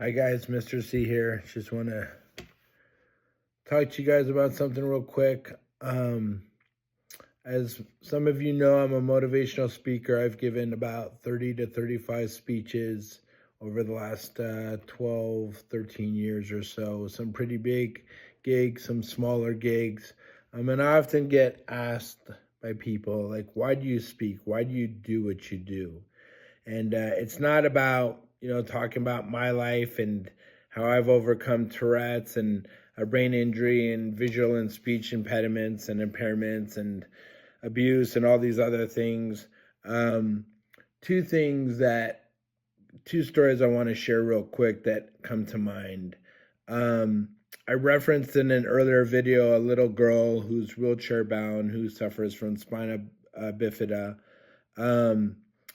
Hi guys, Mr. C here. Just want to talk to you guys about something real quick. As some of you know, I'm a motivational speaker. I've given about 30 to 35 speeches over the last 12, 13 years or so. Some pretty big gigs, some smaller gigs. And I often get asked by people, like, why do you speak? Why do you do what you do? And it's not about, talking about my life and how I've overcome Tourette's and a brain injury and visual and speech impediments and impairments and abuse and all these other things. Um, two things that, two stories I want to share real quick that come to mind. I referenced in an earlier video a little girl who's wheelchair bound, who suffers from spina bifida.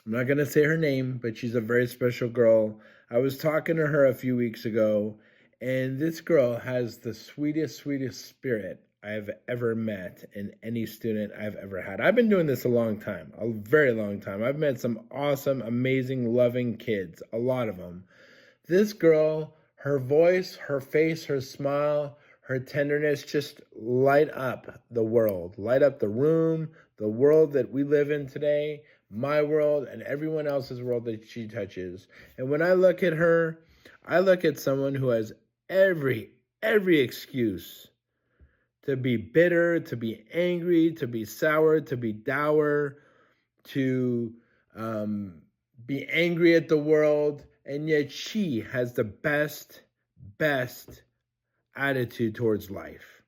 I'm not going to say her name, but she's a very special girl. I was talking to her a few weeks ago, and this girl has the sweetest spirit I've ever met in any student I've ever had. I've been doing this a long time, a very long time. I've met some awesome, amazing, loving kids, a lot of them. This girl, her voice, her face, her smile, her tenderness just light up the world, light up the room, the world that we live in today, my world, and everyone else's world that she touches. And when I look at her, I look at someone who has every excuse to be bitter, to be angry, to be sour, to be dour, to be angry at the world, and yet she has the best attitude towards life.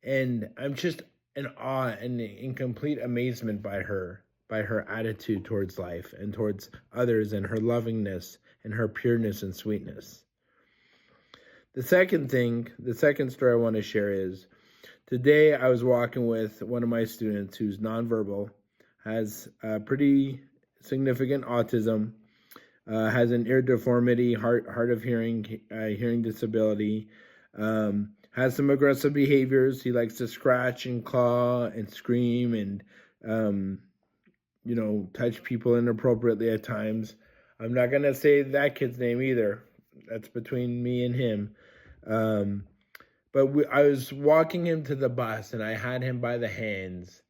And I'm just in awe and in complete amazement by her attitude towards life and towards others, and her lovingness and her pureness and sweetness. The second story I want to share is, today I was walking with one of my students who's nonverbal, has pretty significant autism, has an ear deformity, hard of hearing, hearing disability, has some aggressive behaviors. He likes to scratch and claw and scream and, touch people inappropriately at times. I'm not going to say that kid's name either. That's between me and him. I was walking him to the bus, and I had him by the hands,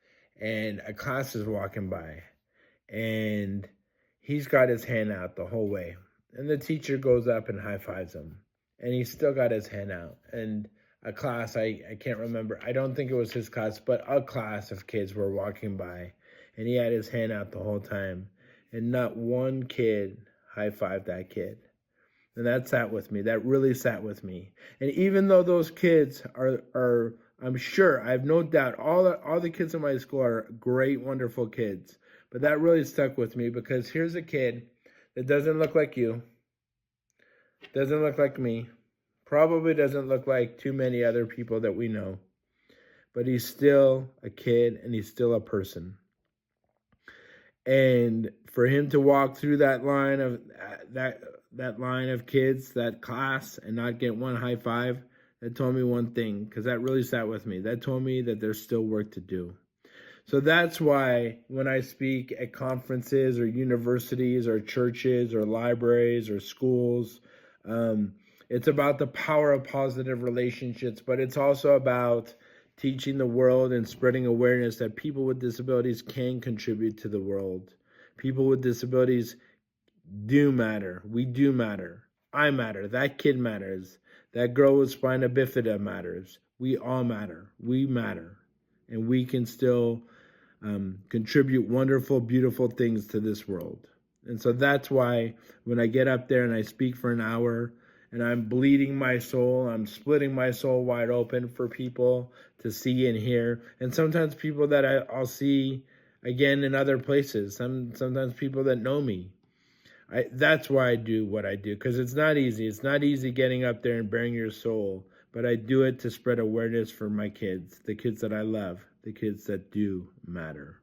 and a class is walking by, and he's got his hand out the whole way. And the teacher goes up and high fives him, and he's still got his hand out. And a class, I can't remember, I don't think it was his class, but a class of kids were walking by, and he had his hand out the whole time. And not one kid high fived that kid. And that sat with me. That really sat with me. And even though those kids are I'm sure, I have no doubt, all the kids in my school are great, wonderful kids. But that really stuck with me, because here's a kid that doesn't look like you, doesn't look like me, probably doesn't look like too many other people that we know. But he's still a kid, and he's still a person. And for him to walk through that line of that line of kids, that class, and not get one high five, that told me one thing, because that really sat with me. That told me that there's still work to do. So that's why when I speak at conferences or universities or churches or libraries or schools, it's about the power of positive relationships, but it's also about teaching the world and spreading awareness that people with disabilities can contribute to the world. People with disabilities do matter. We do matter. I matter. That kid matters. That girl with spina bifida matters. We all matter. We matter. And we can still contribute wonderful, beautiful things to this world. And so that's why when I get up there and I speak for an hour, and I'm bleeding my soul, I'm splitting my soul wide open for people to see and hear. And sometimes people that I'll see again in other places, sometimes people that know me. That's why I do what I do, because it's not easy. It's not easy getting up there and bearing your soul, but I do it to spread awareness for my kids, the kids that I love, the kids that do matter.